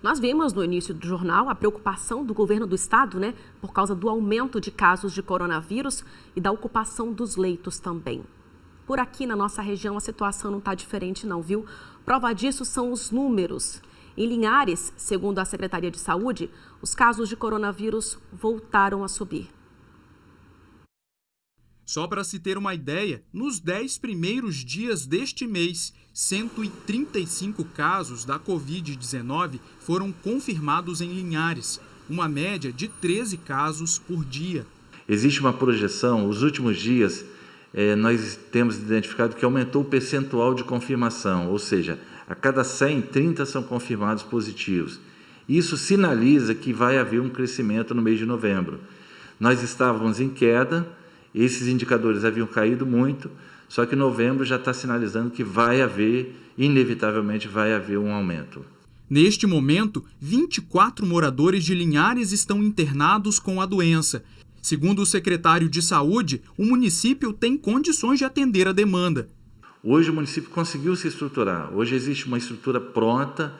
Nós vimos no início do jornal a preocupação do governo do estado, por causa do aumento de casos de coronavírus e da ocupação dos leitos também. Por aqui na nossa região a situação não está diferente não, viu? Prova disso são os números. Em Linhares, segundo a Secretaria de Saúde, os casos de coronavírus voltaram a subir. Só para se ter uma ideia, nos 10 primeiros dias deste mês, 135 casos da Covid-19 foram confirmados em Linhares, uma média de 13 casos por dia. Existe uma projeção, os últimos dias nós temos identificado que aumentou o percentual de confirmação, ou seja, a cada 100, 30 são confirmados positivos. Isso sinaliza que vai haver um crescimento no mês de novembro. Nós estávamos em queda, esses indicadores haviam caído muito, só que novembro já está sinalizando que inevitavelmente vai haver um aumento. Neste momento, 24 moradores de Linhares estão internados com a doença. Segundo o secretário de Saúde, o município tem condições de atender a demanda. Hoje o município conseguiu se estruturar, hoje existe uma estrutura pronta,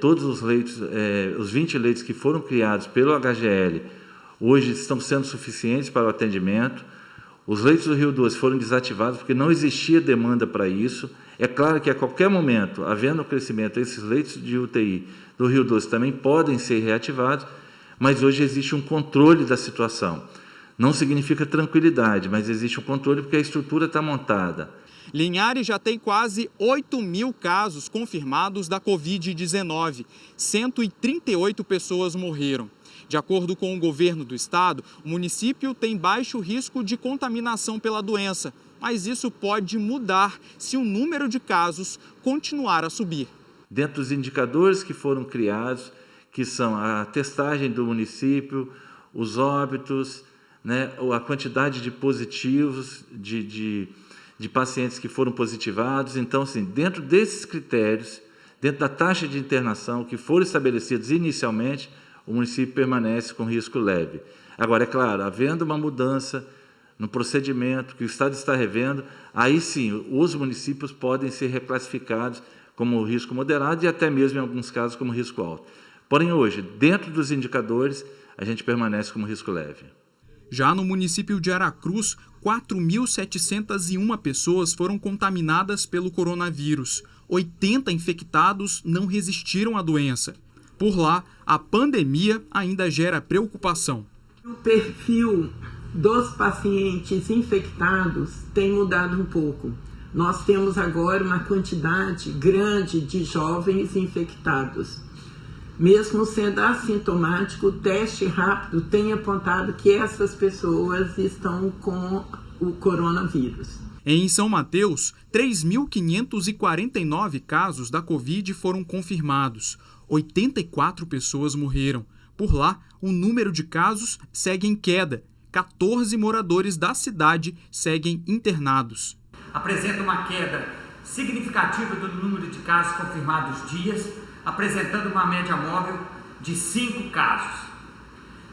todos os leitos, os 20 leitos que foram criados pelo HGL, hoje estão sendo suficientes para o atendimento. Os leitos do Rio Doce foram desativados porque não existia demanda para isso. É claro que a qualquer momento, havendo crescimento, esses leitos de UTI do Rio Doce também podem ser reativados, mas hoje existe um controle da situação. Não significa tranquilidade, mas existe um controle porque a estrutura está montada. Linhares já tem quase 8.000 casos confirmados da Covid-19. 138 pessoas morreram. De acordo com o governo do estado, o município tem baixo risco de contaminação pela doença, mas isso pode mudar se o número de casos continuar a subir. Dentro dos indicadores que foram criados, que são a testagem do município, os óbitos, a quantidade de positivos, de pacientes que foram positivados. Então, assim, dentro desses critérios, dentro da taxa de internação que foram estabelecidos inicialmente, o município permanece com risco leve. Agora, é claro, havendo uma mudança no procedimento que o Estado está revendo, aí sim, os municípios podem ser reclassificados como risco moderado e até mesmo, em alguns casos, como risco alto. Porém, hoje, dentro dos indicadores, a gente permanece como risco leve. Já no município de Aracruz, 4.701 pessoas foram contaminadas pelo coronavírus. 80 infectados não resistiram à doença. Por lá, a pandemia ainda gera preocupação. O perfil dos pacientes infectados tem mudado um pouco. Nós temos agora uma quantidade grande de jovens infectados. Mesmo sendo assintomático, o teste rápido tem apontado que essas pessoas estão com o coronavírus. Em São Mateus, 3.549 casos da Covid foram confirmados. 84 pessoas morreram. Por lá, o número de casos segue em queda. 14 moradores da cidade seguem internados. Apresenta uma queda significativa do número de casos confirmados dias, apresentando uma média móvel de 5 casos.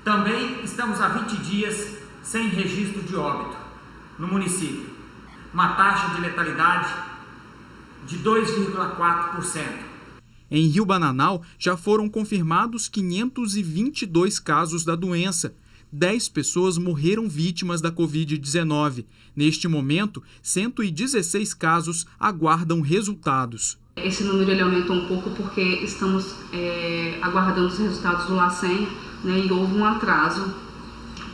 Também estamos há 20 dias sem registro de óbito no município. Uma taxa de letalidade de 2,4%. Em Rio Bananal, já foram confirmados 522 casos da doença. 10 pessoas morreram vítimas da Covid-19. Neste momento, 116 casos aguardam resultados. Esse número ele aumentou um pouco porque estamos aguardando os resultados do LACEN, e houve um atraso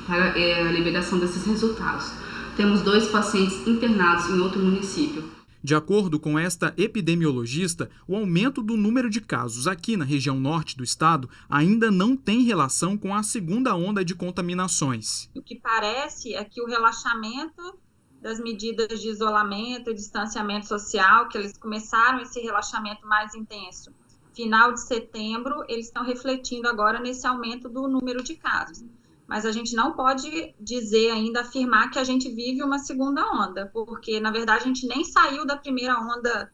para a liberação desses resultados. Temos 2 pacientes internados em outro município. De acordo com esta epidemiologista, o aumento do número de casos aqui na região norte do estado ainda não tem relação com a segunda onda de contaminações. O que parece é que o relaxamento das medidas de isolamento e distanciamento social, que eles começaram esse relaxamento mais intenso final de setembro, eles estão refletindo agora nesse aumento do número de casos. Mas a gente não pode dizer ainda, afirmar que a gente vive uma segunda onda, porque, na verdade, a gente nem saiu da primeira onda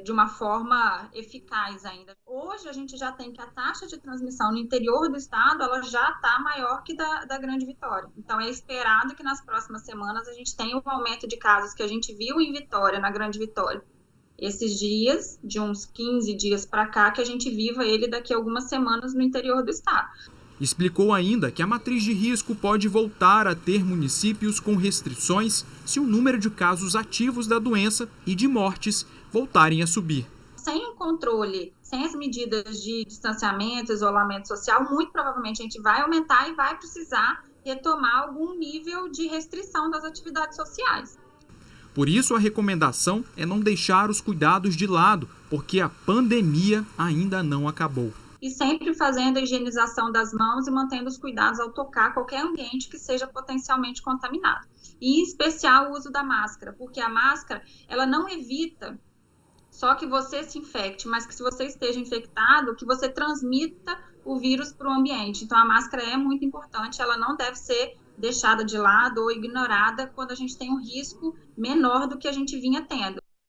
de uma forma eficaz ainda. Hoje, a gente já tem que a taxa de transmissão no interior do estado, ela já está maior que da Grande Vitória. Então, é esperado que nas próximas semanas a gente tenha um aumento de casos que a gente viu em Vitória, na Grande Vitória, esses dias, de uns 15 dias para cá, que a gente viva ele daqui a algumas semanas no interior do estado. Explicou ainda que a matriz de risco pode voltar a ter municípios com restrições se o número de casos ativos da doença e de mortes voltarem a subir. Sem um controle, sem as medidas de distanciamento, isolamento social, muito provavelmente a gente vai aumentar e vai precisar retomar algum nível de restrição das atividades sociais. Por isso, a recomendação é não deixar os cuidados de lado, porque a pandemia ainda não acabou. E sempre fazendo a higienização das mãos e mantendo os cuidados ao tocar qualquer ambiente que seja potencialmente contaminado. E, em especial, o uso da máscara, porque a máscara ela não evita só que você se infecte, mas que se você esteja infectado, que você transmita o vírus para o ambiente. Então, a máscara é muito importante, ela não deve ser deixada de lado ou ignorada quando a gente tem um risco menor do que a gente vinha tendo.